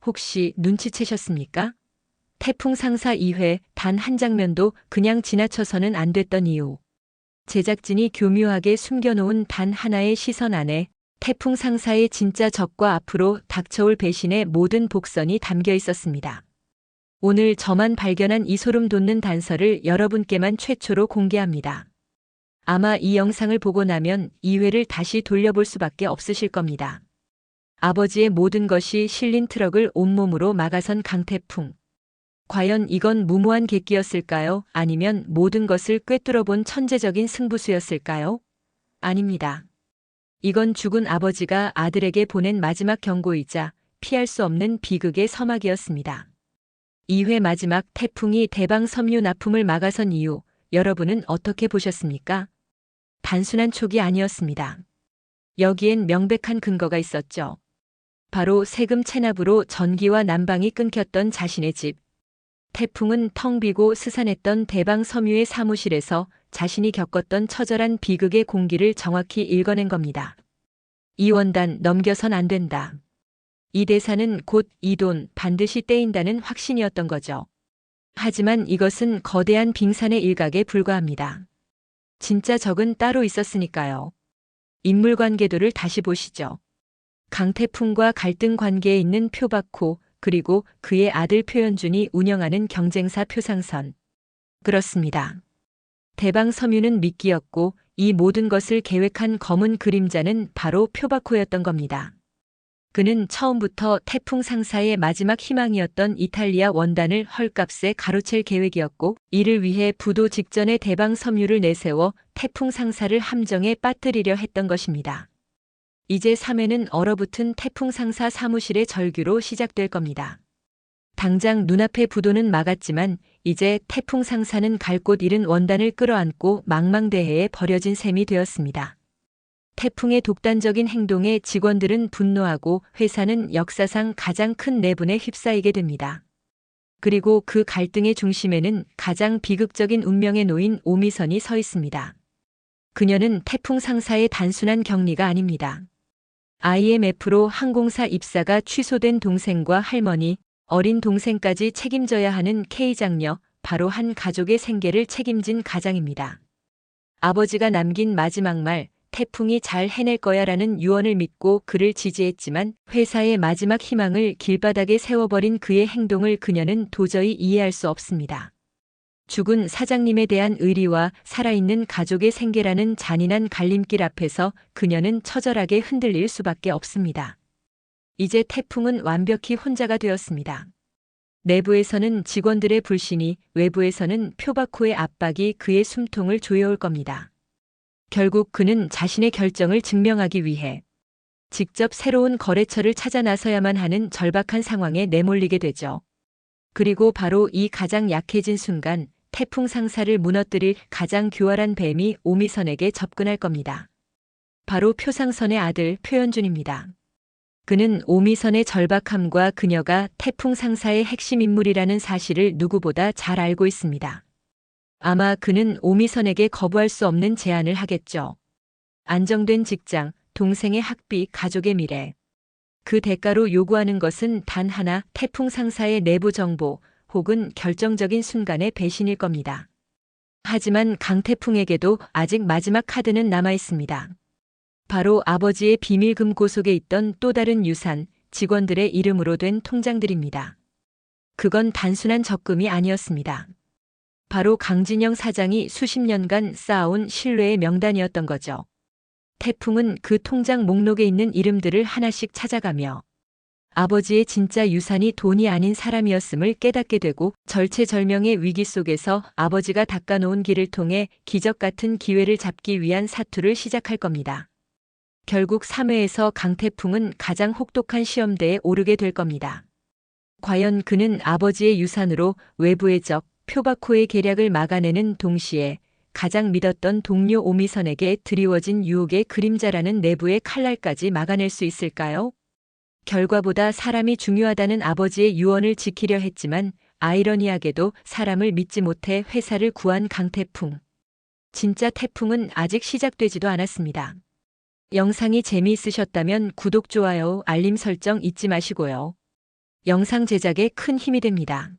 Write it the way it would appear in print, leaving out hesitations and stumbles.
혹시 눈치채셨습니까? 태풍 상사 2회 단 한 장면도 그냥 지나쳐서는 안 됐던 이유. 제작진이 교묘하게 숨겨놓은 단 하나의 시선 안에 태풍 상사의 진짜 적과 앞으로 닥쳐올 배신의 모든 복선이 담겨 있었습니다. 오늘 저만 발견한 이 소름 돋는 단서를 여러분께만 최초로 공개합니다. 아마 이 영상을 보고 나면 2회를 다시 돌려볼 수밖에 없으실 겁니다. 아버지의 모든 것이 실린 트럭을 온몸으로 막아선 강태풍. 과연 이건 무모한 객기였을까요? 아니면 모든 것을 꿰뚫어본 천재적인 승부수였을까요? 아닙니다. 이건 죽은 아버지가 아들에게 보낸 마지막 경고이자 피할 수 없는 비극의 서막이었습니다. 2회 마지막 태풍이 대방 섬유 납품을 막아선 이유, 여러분은 어떻게 보셨습니까? 단순한 촉이 아니었습니다. 여기엔 명백한 근거가 있었죠. 바로 세금 체납으로 전기와 난방이 끊겼던 자신의 집. 태풍은 텅 비고 스산했던 대방 섬유의 사무실에서 자신이 겪었던 처절한 비극의 공기를 정확히 읽어낸 겁니다. 이 원단 넘겨선 안 된다. 이 대사는 곧 이 돈 반드시 떼인다는 확신이었던 거죠. 하지만 이것은 거대한 빙산의 일각에 불과합니다. 진짜 적은 따로 있었으니까요. 인물관계도를 다시 보시죠. 강태풍과 갈등 관계에 있는 표박호, 그리고 그의 아들 표현준이 운영하는 경쟁사 표상선. 그렇습니다. 대방 섬유는 미끼였고 이 모든 것을 계획한 검은 그림자는 바로 표박호였던 겁니다. 그는 처음부터 태풍 상사의 마지막 희망이었던 이탈리아 원단을 헐값에 가로챌 계획이었고 이를 위해 부도 직전에 대방 섬유를 내세워 태풍 상사를 함정에 빠뜨리려 했던 것입니다. 이제 3회는 얼어붙은 태풍 상사 사무실의 절규로 시작될 겁니다. 당장 눈앞의 부도는 막았지만 이제 태풍 상사는 갈 곳 잃은 원단을 끌어안고 망망대해에 버려진 셈이 되었습니다. 태풍의 독단적인 행동에 직원들은 분노하고 회사는 역사상 가장 큰 내분에 휩싸이게 됩니다. 그리고 그 갈등의 중심에는 가장 비극적인 운명에 놓인 오미선이 서 있습니다. 그녀는 태풍 상사의 단순한 격리가 아닙니다. IMF로 항공사 입사가 취소된 동생과 할머니, 어린 동생까지 책임져야 하는 K장녀, 바로 한 가족의 생계를 책임진 가장입니다. 아버지가 남긴 마지막 말, 태풍이 잘 해낼 거야 라는 유언을 믿고 그를 지지했지만 회사의 마지막 희망을 길바닥에 세워버린 그의 행동을 그녀는 도저히 이해할 수 없습니다. 죽은 사장님에 대한 의리와 살아있는 가족의 생계라는 잔인한 갈림길 앞에서 그녀는 처절하게 흔들릴 수밖에 없습니다. 이제 태풍은 완벽히 혼자가 되었습니다. 내부에서는 직원들의 불신이, 외부에서는 표박호의 압박이 그의 숨통을 조여올 겁니다. 결국 그는 자신의 결정을 증명하기 위해 직접 새로운 거래처를 찾아 나서야만 하는 절박한 상황에 내몰리게 되죠. 그리고 바로 이 가장 약해진 순간 태풍 상사를 무너뜨릴 가장 교활한 뱀이 오미선에게 접근할 겁니다. 바로 표상선의 아들 표현준입니다. 그는 오미선의 절박함과 그녀가 태풍 상사의 핵심 인물이라는 사실을 누구보다 잘 알고 있습니다. 아마 그는 오미선에게 거부할 수 없는 제안을 하겠죠. 안정된 직장, 동생의 학비, 가족의 미래. 그 대가로 요구하는 것은 단 하나, 태풍 상사의 내부 정보 혹은 결정적인 순간의 배신일 겁니다. 하지만 강태풍에게도 아직 마지막 카드는 남아 있습니다. 바로 아버지의 비밀 금고 속에 있던 또 다른 유산, 직원들의 이름으로 된 통장들입니다. 그건 단순한 적금이 아니었습니다. 바로 강진영 사장이 수십 년간 쌓아온 신뢰의 명단이었던 거죠. 태풍은 그 통장 목록에 있는 이름들을 하나씩 찾아가며 아버지의 진짜 유산이 돈이 아닌 사람이었음을 깨닫게 되고 절체절명의 위기 속에서 아버지가 닦아놓은 길을 통해 기적 같은 기회를 잡기 위한 사투를 시작할 겁니다. 결국 3회에서 강태풍은 가장 혹독한 시험대에 오르게 될 겁니다. 과연 그는 아버지의 유산으로 외부의 적, 표박호의 계략을 막아내는 동시에 가장 믿었던 동료 오미선에게 드리워진 유혹의 그림자라는 내부의 칼날까지 막아낼 수 있을까요? 결과보다 사람이 중요하다는 아버지의 유언을 지키려 했지만 아이러니하게도 사람을 믿지 못해 회사를 구한 강태풍. 진짜 태풍은 아직 시작되지도 않았습니다. 영상이 재미있으셨다면 구독, 좋아요, 알림 설정 잊지 마시고요. 영상 제작에 큰 힘이 됩니다.